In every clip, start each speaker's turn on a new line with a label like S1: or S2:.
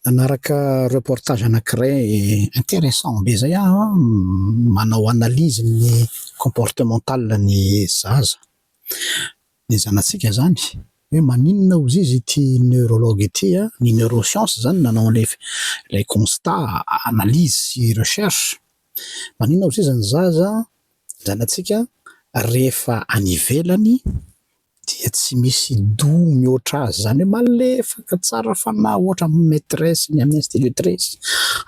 S1: Anaraka reportage anankiray intéressant be zay manao analyse ny comportemental ny zaza. Ny zanatsika zany hoe maninona ozy izy ity neurologue ity ny neuroscience zany nanao lay constat, analyse sy recherche. Maninona ozy izy ny zaza zanatsika rehefa any ivelany dia tsy misy do mihoatra azy zany hoe malefaka tsara fanahy ohatra maîtresse ny amin'ny institutrice.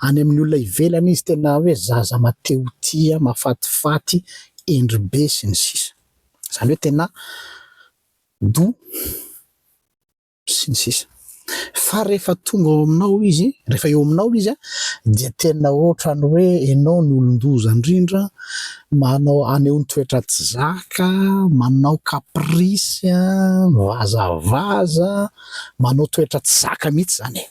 S1: Any amin'ny olona ivelany izy tena hoe zaza mateo tia, mafatifaty, endribe sy ny sisa. Zany hoe tena do sy ny sisa. Fa rehefa tonga ao aminao izy, rehefa eo aminao izy dia tena ohatrany hoe ianao ny olon-doza indrindra, manao aneho ny toetra tsy zaka, manao caprice, vazavaza, manao toetra tsy zaka mihitsy zany e.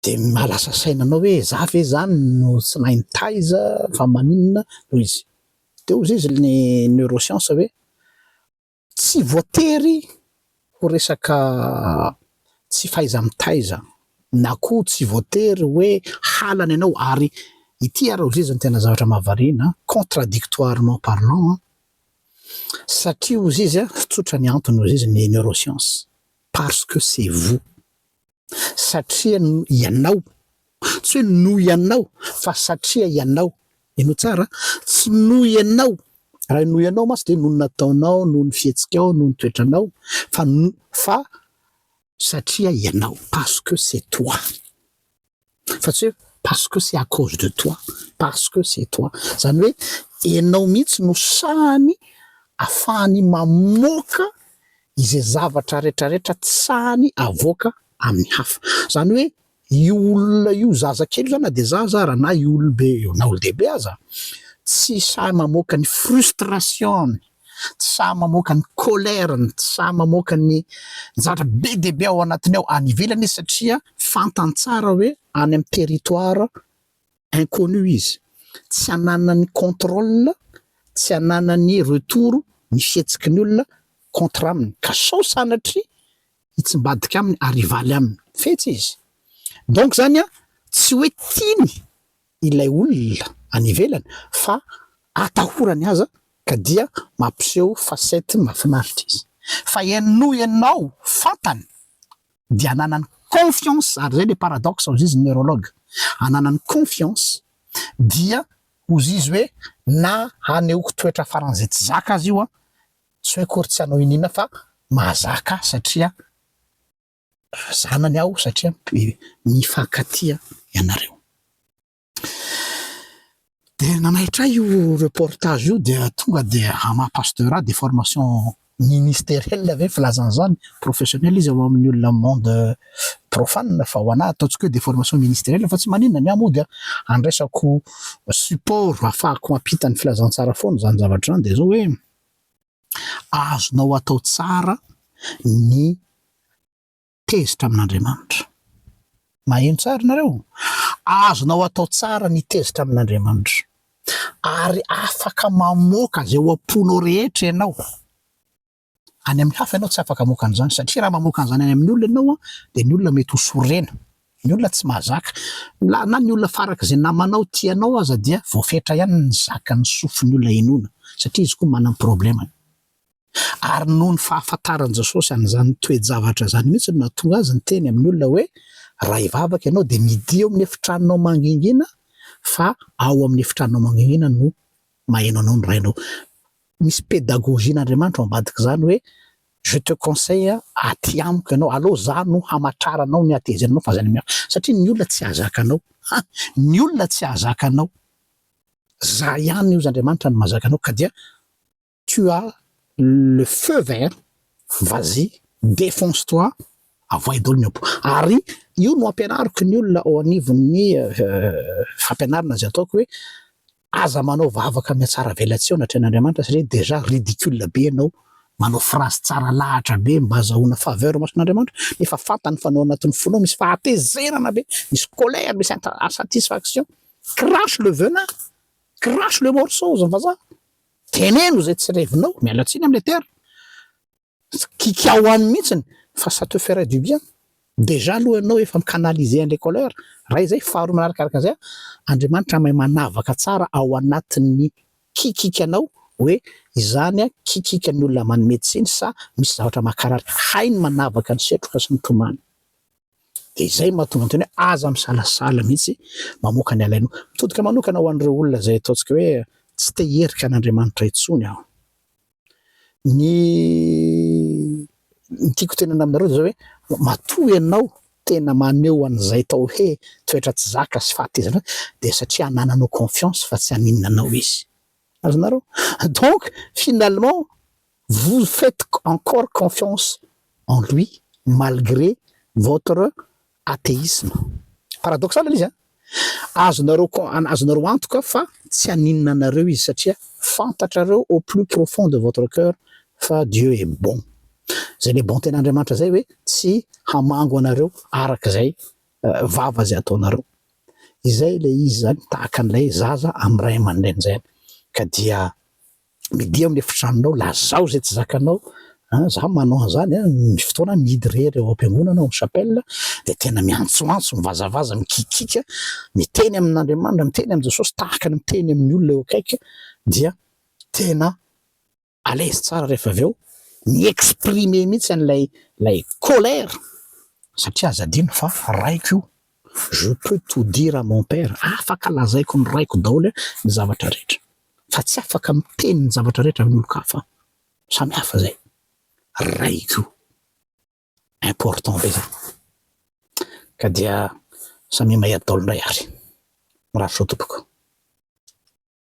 S1: De malasa sainanao hoe za ve zany no tsy nahay nitaiza fa maninona noho izy. De hozy izy ny neuroscience hoe tsy voatery ho resaka tsy fahaiza mitaiza na koa tsy voatery hoe halany ianao ary ity ara hozy izy ny tena zavatra mahavariana contradictoirement parlant satria hozy izy tsotra ny antony hozy izy ny neuroscience parce que c'est vous. Satria ianao, tsy hoe noho ianao fa satria ianao. Ino tsara? Tsy noho ianao. Raha noho ianao masy de noho ny nataonao, noho ny fihetsikao, noho ny toetranao, fa satria ianao, parce que c'est toi. Fa tsy hoe parce que c'est à cause de toi, parce que c'est toi. Zany hoe ianao mihitsy no sahany ahafahany mamoaka izay zavatra rehetrarehetra tsy sahany avoaka amin'ny hafa. Zany hoe io olona io zazakely zany na de zaza ara na io olobe io na olo-dehibe aza tsy sahy mamoaka ny frustration, tsy sahy mamoaka ny colère, tsy sahy mamoaka ny zavatra be dehibe ao anatiny ao any ivelany izy satria fantany tsara hoe any amin'ny territoire inconnu izy. Tsy anana ny contrôle, tsy anana ny retour ny fihetsiky ny olona contre aminy ka sao sanatry hitsimbadika aminy arivaly aminy fetsy izy. Donc zany tsy hoe tiany ilay olona any ivelany fa atahorany aza ka dia mampiseho facette mahafinaritra izy. Fa ianao fantany dia ananany confiance, ary zay le paradoxe hozy izy neurologue, ananany confiance dia hozy izy hoe na hanehoako toetra faran'izay tsy zaka azy io tsy hoe akory tsy hanao inina fa mahazaka satria zanany aho, satria mifankatia ianareo. De nanaitra io reportage io dia tonga de ama-pasteur des formations ministérielles ve filazana zany professionnel izy ao amin'ny olona monde profane fa ho anahy ataontsika hoe des formations ministérielles fa tsy maninona ny moa dia andresako support ahafahako mampita ny filazantsara foana zany zavatra zany de zao hoe azonao atao tsara ny tezitra amin'Andriamanitra. Maheno tsara nareo? Azonao atao tsara ny tezitra amin'Andriamanitra ary afaka mamoaka zay oam-ponao rehetra ianao. Any amin'ny hafa ianao tsy afaka mamoaka an'izany satria raha mamoaka an'izany any amin'ny olona ianao de ny olona mety ho sorena, ny olona tsy mahazaka na ny olona farak'izay namanao tianao aza dia voafetra ihany ny zakany sofin'ny olona inoana satria izy koa manana problème. Ary noho ny fahafantarany Jesosy an'izany toe-javatra zany mihitsy no nahatonga azy ny teny amin'ny olona hoe raha hivavaka ianao de midia ao amin'ny efitranonao mangingina fa ao amin'ny efitranonao mangingina no maheno anao ny rainao. Misy pédagogien'Andriamanitra ao ambadika zany hoe je te conseille aty amiko ianao, allo za no hamatraranao ny atezeranao fa zany satria ny olona tsy ahazaka anao. Ny olona tsy ahazaka anao. Za ihany io Andriamanitra no mahazaka anao ka dia tu as le feu vert, vas-y, défonce-toi, avoid daholo ny ampo. Ary io no ampianariko ny olona ao anivon'ny fampianarana zay ataoko hoe aza manao vavaka miatsara velatsieo anatrehan'Andriamanitra satria déjà ridicule be ianao manao phrase tsara lahatra be mba azahoana faveur mason'Andriamanitra nefa fantany fa ao anatin'ny fonao misy fahatezerana be, misy colère, misy insatisfaction. Crache le venin, crache le morceau zany vazaha. Teneno zay tsy revinao, miala tsiny amin'ny terre. Kikiao any mihitsiny fa ça te ferait du bien. déjà aloha ianao efa mikanaliser an'ilay colère raha izay faharoa manarakaraka an'izay Andriamanitra mahay manavaka tsara ao anatin'ny kikikanao hoe izany a kikikan'ny olona manome tsiny sa misy zavatra makarary hainy manavaka ny setroka sy ny tomany de izay mahatonga anteny hoe aza misalasala mihitsy mamoaka ny alaino mitodika manokana ho an'ireo olona zay ataontsika hoe tsy te herika an'Andriamanitra intsony aho ny tiako tenana aminareo zao hoe matoa ianao tena maneho an'izay tao hoe toetra tsy zaka sy fahatezana de satria anananao confiance fa tsy aninonanao izy azonareo donc finalement vous faites encore confiance en lui malgré votre athéisme paradoxal izy azonareo antoka fa tsy aninona anareo izy satria fantatrareo au plus profond de votre cœur fa Dieu est bon zay le bon ten'Andriamanitra zay hoe tsy hamango anareo arak'izay vava zay ataonareo izay le izy zany tahaka an'ilay zaza amin'ny ray aman-dreny zay ka dia midia amin'ny efitranonao lazao zay tsy zakanao za manao an'izany ny fotoana mihidy rery eo am-piangonana ao chapelle de tena miantsoantso mivazavaza mikikika miteny amin'Andriamanitra miteny amin'i Jesosy tahaka ny miteny amin'ny olona eo akaiky dia tena à l'aise tsara rehefa avy eo mi-exprimer mihitsy an'ilay colère satria azadino fa raiko io je peux tout dire à mon père afaka lazaiko ny raiko daholo ny zavatra rehetra fa tsy afaka miteny ny zavatra rehetra amin'ny olo-kafa samy hafa zay raiko important be zay ka dia samy mahay adaolondray ary mirarotro tompoko